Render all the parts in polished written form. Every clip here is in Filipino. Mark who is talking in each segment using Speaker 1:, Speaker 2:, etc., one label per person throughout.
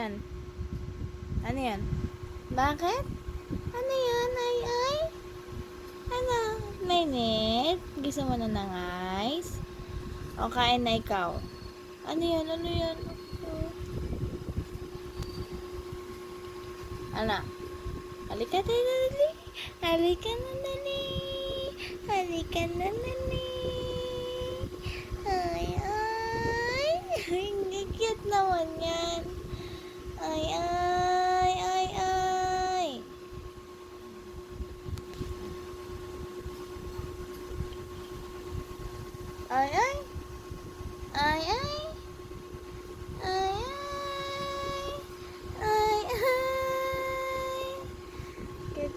Speaker 1: yan? Ano yan? Bakit? Ano yan? Ay? Ano? Mainit? Gusto mo na ng ice? O kain na ikaw? Ano yan? Ano yan? Ano? Halika tayo na dali. Halika na dali. Halika na dali. Ay. Cute naman yan. Ay. Ay.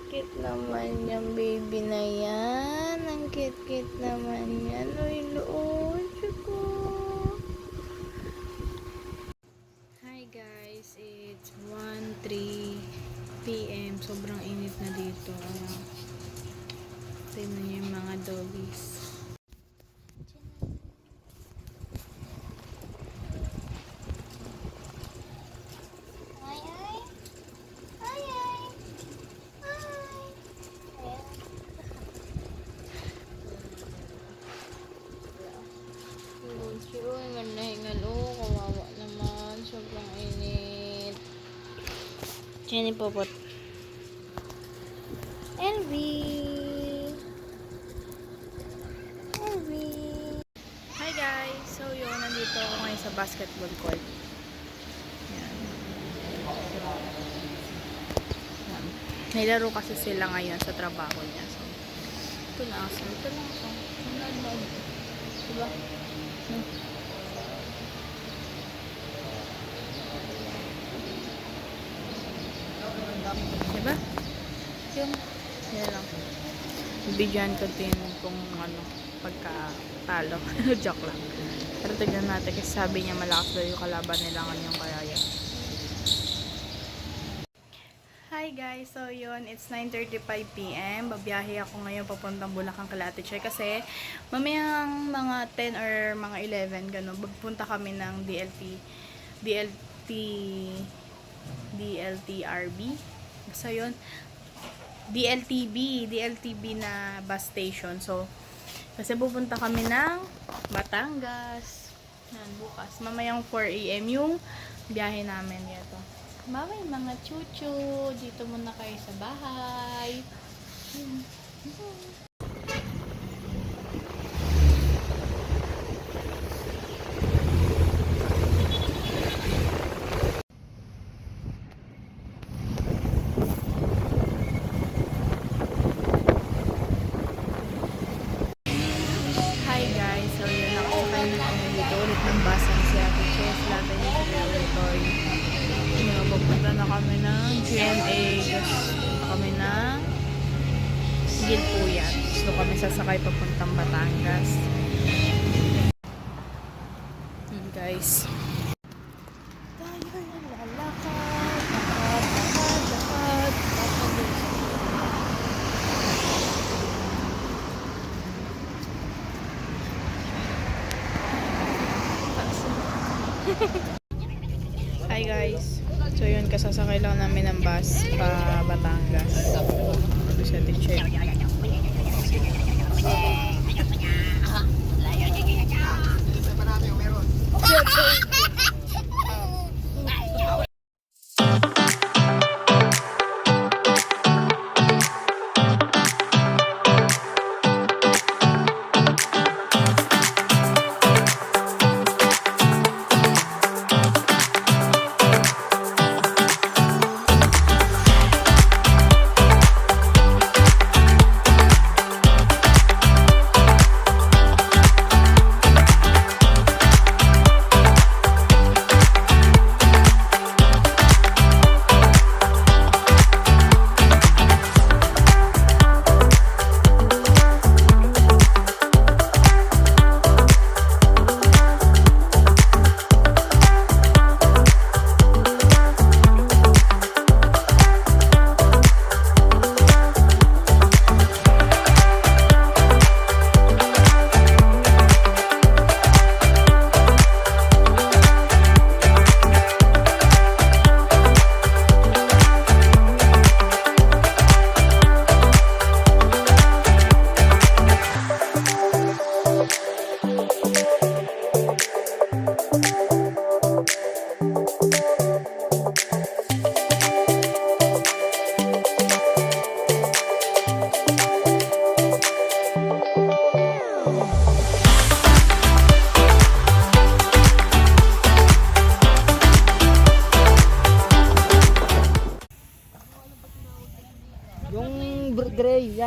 Speaker 1: Cute naman yung baby na yan. Ang cute naman yan. Uy, lood ko. Hi guys, it's 1:03 PM. Sobrang init na dito. Tingnan niyo yung mga doggies. Uy, manahingal. Kawawa naman. Sobrang init. Jenny Popot. Elvie. Hi guys. So yun, nandito ako ngayon sa basketball court. Yan. Nilaro kasi sila ngayon sa trabaho niya. So, ito na ako. Diba? Diba? Yung yan lang. Bigyan ko din kung ano pagka-talo. Joke lang. Pero tignan natin kasi sabi niya malakas daw yung kalaban nila ngayong kaya yan. Hi guys, so yun, it's 9:35 PM. Babiyahe ako ngayon papuntang Bulacan kala Ate Che kasi mamayang mga 10 or mga 11 ganun. Pupunta kami ng DLTRB. Basta yun, DLTB na bus station. So, kasi pupunta kami ng Batangas. Yan, bukas. Mamayang 4 AM yung biyahe namin dito. Mamay, mga chuchu. Dito muna kayo sa bahay. Hi guys. So yun, nakasakay na kami dito ulit ng bus. Ang si Ate Che. Sila tayo sa laboratory. Pupunta na kami ng GMA. Pupunta kami ng Gilpuyan. So kami sasakay papuntang Batangas. Guys. Tayo lalakad. Hi guys. So yun, kasasakay lang namin ng bus pa Batangas. Ito siya, teacher.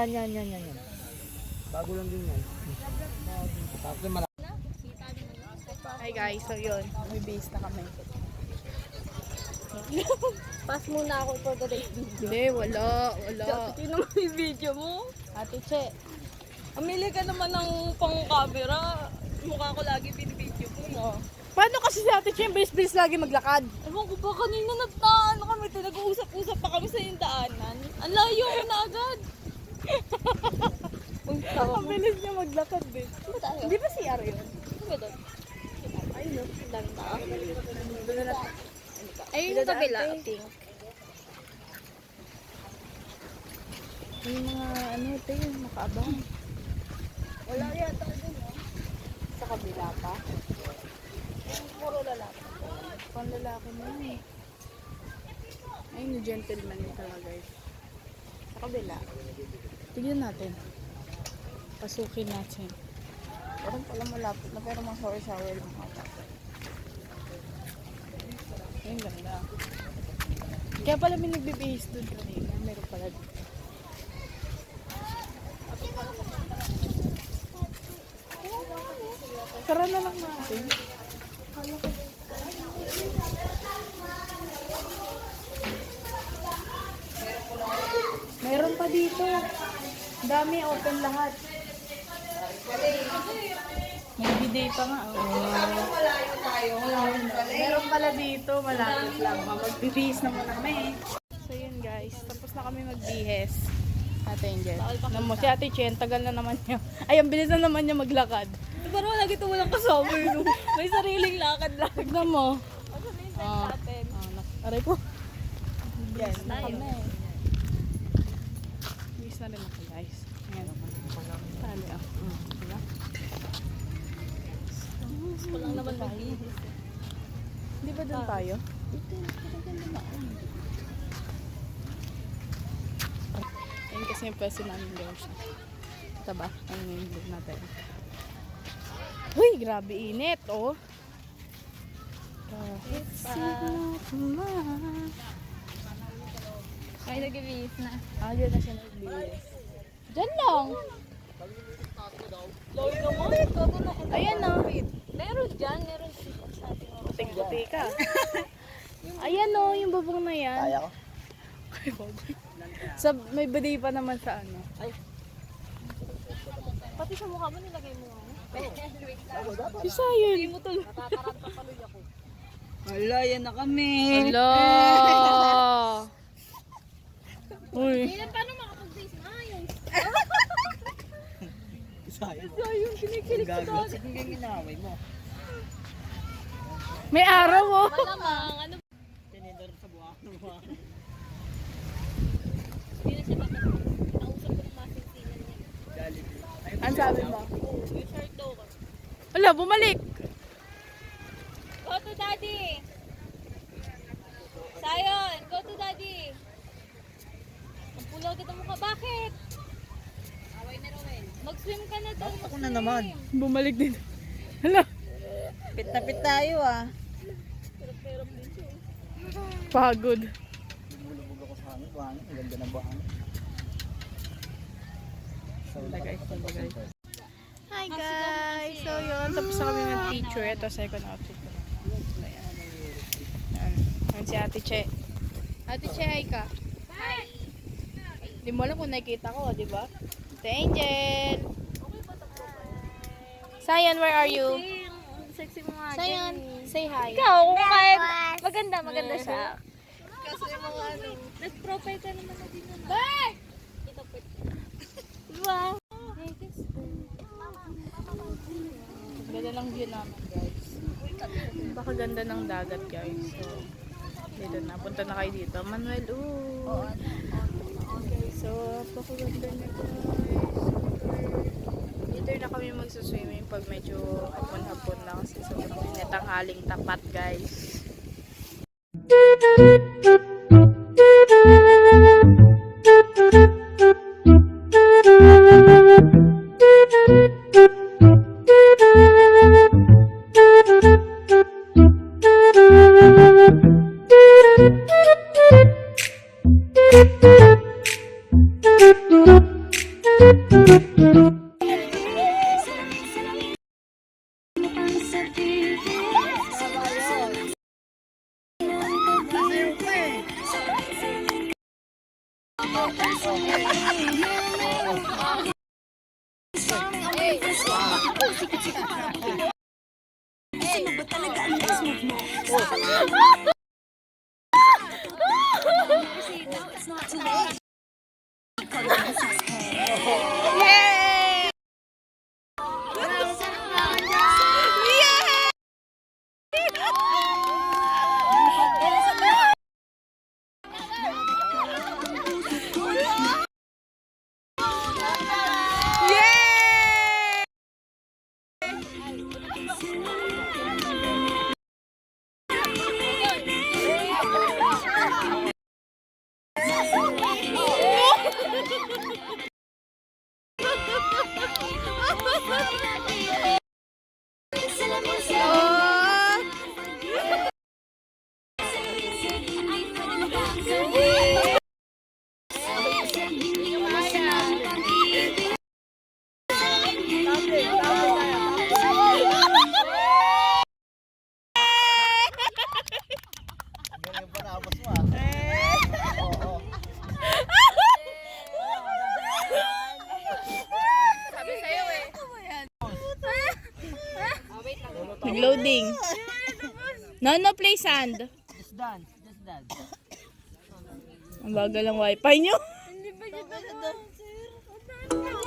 Speaker 2: Yan. Bago lang din yan. Tapos yung malaki.
Speaker 1: Hi guys, so yun. May base na kami.
Speaker 3: Pass muna ako for today's video.
Speaker 1: Hindi, wala.
Speaker 3: Sino mo yung video mo?
Speaker 1: Ate Che.
Speaker 3: Amili ka naman ng pang-camera. Mukha ko lagi pinibideo ko, no?
Speaker 1: Paano kasi si Ate Che yung bilis-bilis lagi maglakad?
Speaker 3: Ewan ko ba kanina nagdaan kami, nag-uusap-usap pa kami sa yung daanan. Ang layo ko na agad. Uy, tawa
Speaker 1: Ang
Speaker 3: mo.
Speaker 1: bilis niya maglakad din.
Speaker 3: Saan ba tayo?
Speaker 1: Hindi ba si Ari yun?
Speaker 3: Saan ba doon? Ayun, no? Ang daming tao.
Speaker 1: Doon na natin.
Speaker 3: Ayun yung kabila, I think.
Speaker 1: Yung mga ano, ito yung makaabang.
Speaker 3: Wala yata doon, no?
Speaker 1: Sa kabila pa.
Speaker 3: Puro lalaki.
Speaker 1: Panlalaki na yun eh. Ayun yung gentleman yung talaga guys. Sa kabila. Tignan natin. Pasukin natin. Parang pala malapit na pero mga shower-shower lang ata. Ayun, ganda. Kaya pala may nagbibihis doon kanina. Meron pala doon. Tara na lang natin. Meron pa dito. Dami, open lahat. May bidet pa nga. Meron pala dito, malapit lang. Magbibihis na muna kami. So yun guys, tapos na kami magbihes. Ate Angel. Si Ate Chen, tagal na naman niya. Ay, ang bilis na naman niya maglakad.
Speaker 3: Parang lagi ito walang kasama yun. May sariling lakad lang.
Speaker 1: Tignan mo.
Speaker 3: Sa atin.
Speaker 1: Aray ko.
Speaker 3: Yes,
Speaker 1: na
Speaker 3: tayo.
Speaker 1: kami. Bis na rin ako guys. Ayan. Tali ah. Diba?
Speaker 3: Gusto lang naman magbihis.
Speaker 1: Di ba doon tayo? Ayun kasi yung pwesto namin doon siya. Ito ba? Ayun yung vlog natin. Uy, grabe init oh. Kahit sinat man.
Speaker 3: Ay, nag-ibihis na.
Speaker 1: Ah, dyan na siya nagbihis. Dyan lang.
Speaker 3: Lord naman.
Speaker 1: Ayan na.
Speaker 3: Meron dyan, meron sa ating mga
Speaker 1: Puting-puti ka. Ayan o, yung bubong na yan.
Speaker 2: Kaya ko.
Speaker 1: Sa, may bidet pa naman sa ano.
Speaker 3: Pati sa mukha mo nilagay mo ako.
Speaker 1: Si Sayon.
Speaker 3: Hindi mo to.
Speaker 2: Wala, yan na kami.
Speaker 1: Hello. Uy.
Speaker 3: Paano makapag-face maayos?
Speaker 2: Sayang.
Speaker 3: Yung kinikilig sa
Speaker 2: Gagawa.
Speaker 3: dati.
Speaker 2: Sige yung ginaway mo.
Speaker 1: May araw oh.
Speaker 3: Malamang, ano
Speaker 2: Tinidor sa buha.
Speaker 3: Hindi na siya bakit. Nausap ko ng masinsinan niya.
Speaker 2: Jollibee.
Speaker 1: Ang sabi mo?
Speaker 3: Yung shirt daw ko.
Speaker 1: Wala, bumalik.
Speaker 3: Go to daddy! Sayon, go to daddy! Ang pulaw kita mukha. Bakit? Away na Rowen. Mag-swim ka na doon.
Speaker 2: Ako na naman.
Speaker 1: Bumalik din. Hala.
Speaker 2: Pit tayo ah.
Speaker 3: Pero-pero din siya.
Speaker 1: Pagod.
Speaker 2: Bulubog ako sa hangin. Buhangin. Ang ganda ng buhangin.
Speaker 1: Hi guys! So yun, tapos na kami ng teacher. Ito, second outfit ko. Ayan. Ayan si Ate Che. Ate Che, hi ka. Hi! Di mo alam kung nakikita ko, di ba? Ate Angel! Sayan, where are you?
Speaker 3: Sexy mo nga.
Speaker 1: Sayan, say hi.
Speaker 3: Ikaw, kung kahit maganda siya. Kasi yung mga ano, nag-profile ka naman na din naman. Bye! Ito po. Diba?
Speaker 1: Ganda ng view namin, guys. Baka ganda ng dagat, guys. So, dito na. Punta na kayo dito. Manuel, ooh. So, pakaganda niya, guys. Dito na kami magsuswimming pag medyo hapon-hapon na kasi sobrang init ang haling tapat, guys. Yay! Yay!
Speaker 2: Ganyan pa tapos mo ah. Oo.
Speaker 1: Sabi sa'yo eh. Nag-loading. No, play sand.
Speaker 2: Just dance. Just dance.
Speaker 1: Ang bagal ang wifi nyo.
Speaker 2: Kami.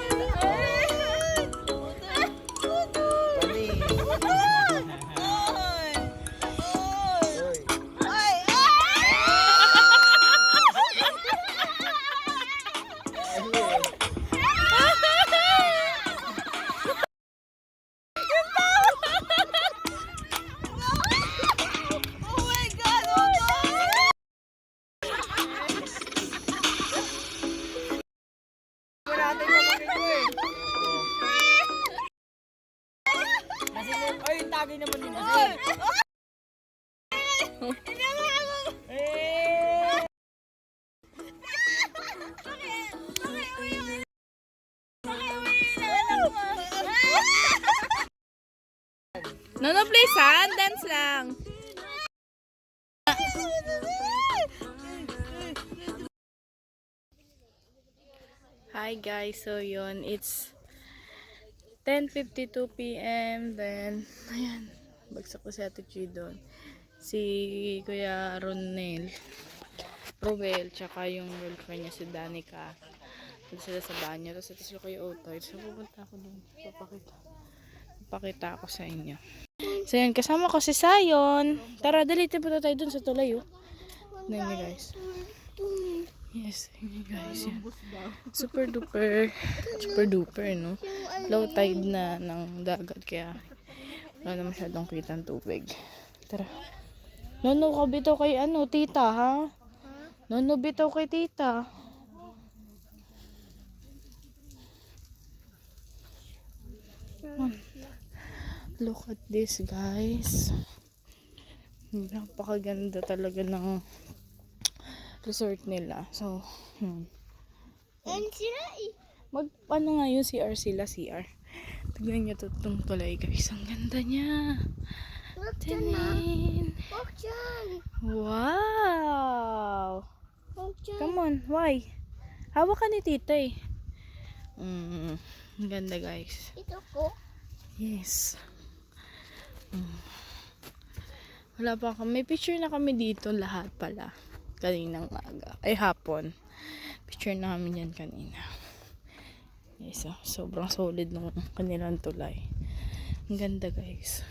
Speaker 2: Ay, tagay naman yun kasi.
Speaker 1: No, play sand. Dance lang. Hi guys, so yun, it's 10:52 p.m. Then, ayan, bagsak ko si Ate Chi doon. Si Kuya Ronel, tsaka yung girlfriend niya si Danica. Doon sila sa banyo. Tapos ito sila Kuya Otoy. So, pupunta ako doon. Papakita ako sa inyo. So, yan, kasama ko si Sayon. Tara, dalitin po tayo doon sa tulay, oh. Then, guys. Yes, guys, yan. Super duper, no? Low tide na ng dagat, kaya wala na masyadong kitang tubig. Tara. Nono ka bitaw kay tita, ha? Nono bitaw kay tita. Look at this, guys. Napakaganda talaga ng resort nila. So, ano nga yun, CR sila, CR. Tignan nyo itong tulay, guys. Ang ganda niya. Tanin. Wow! Come on, why? Hawak ka ni tita eh. Ang ganda, guys.
Speaker 3: Ito ko.
Speaker 1: Yes. Wala pa kami. May picture na kami dito lahat pala. Kaninang aga. Ay, hapon. Picture na kami yan kanina. Yes, sobrang solid ng kanilang tulay. Ang ganda, guys.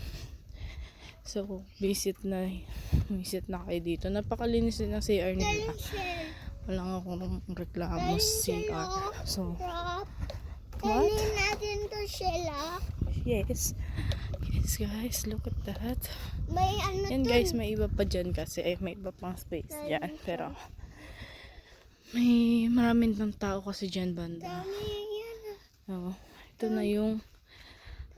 Speaker 1: So, visit na kayo dito. Napakalinis din ng CR nila. Walang akong reklamo sa CR. So, what?
Speaker 3: Natin to sila.
Speaker 1: Yes. Yes, guys. Look at that.
Speaker 3: May
Speaker 1: Yan, guys. May iba pa dyan kasi. May iba pang space dyan. Pero, may maraming ng tao kasi dyan banda. So, ito na yung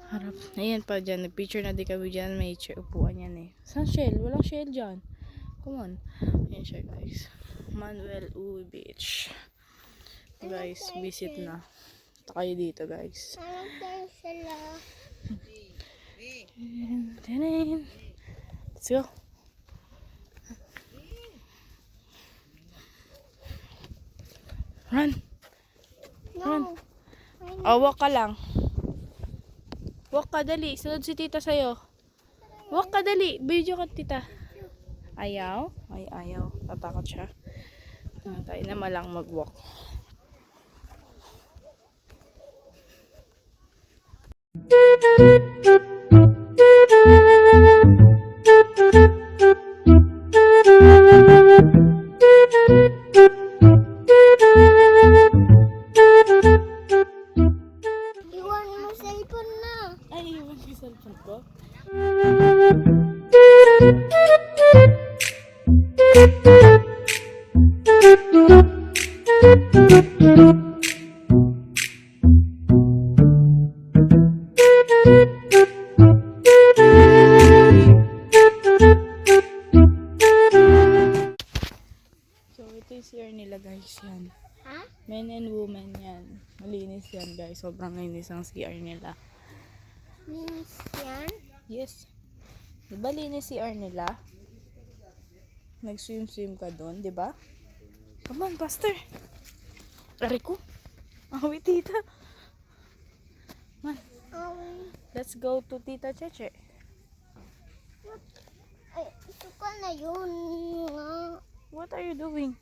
Speaker 1: harap. Ayan pa dyan. Nag-picture na di kami dyan. May chair upuan yan eh. Saan shell? Walang shell dyan. Come on. Ayan siya, guys. Manuel Uy Beach. Guys, visit na. Punta kayo dito, guys.
Speaker 3: Natin sila.
Speaker 1: Let's go. Run. Run.
Speaker 3: No.
Speaker 1: Awak ka lang. Walk ka, dali. Sunod si tita sa'yo. Walk ka, dali. Video ka, tita. Ayaw? Ay, ayaw. Tatakot siya. Tayo na malang mag-walk.
Speaker 3: Iwan mo cellphone na.
Speaker 1: Ay, iwan ko yung cellphone ko. So, ito yung CR nila guys yan.
Speaker 3: Ha?
Speaker 1: Men and women yan. Malinis yan guys. Sobrang linis ang CR nila.
Speaker 3: Means yan?
Speaker 1: Yes. Diba linis CR nila? Nag-swim-swim ka doon, diba? Come on, Buster. Aray ko. Awi, tita. Man, let's go to Tita Cheche.
Speaker 3: Ay, ito ka na yun.
Speaker 1: What are you doing?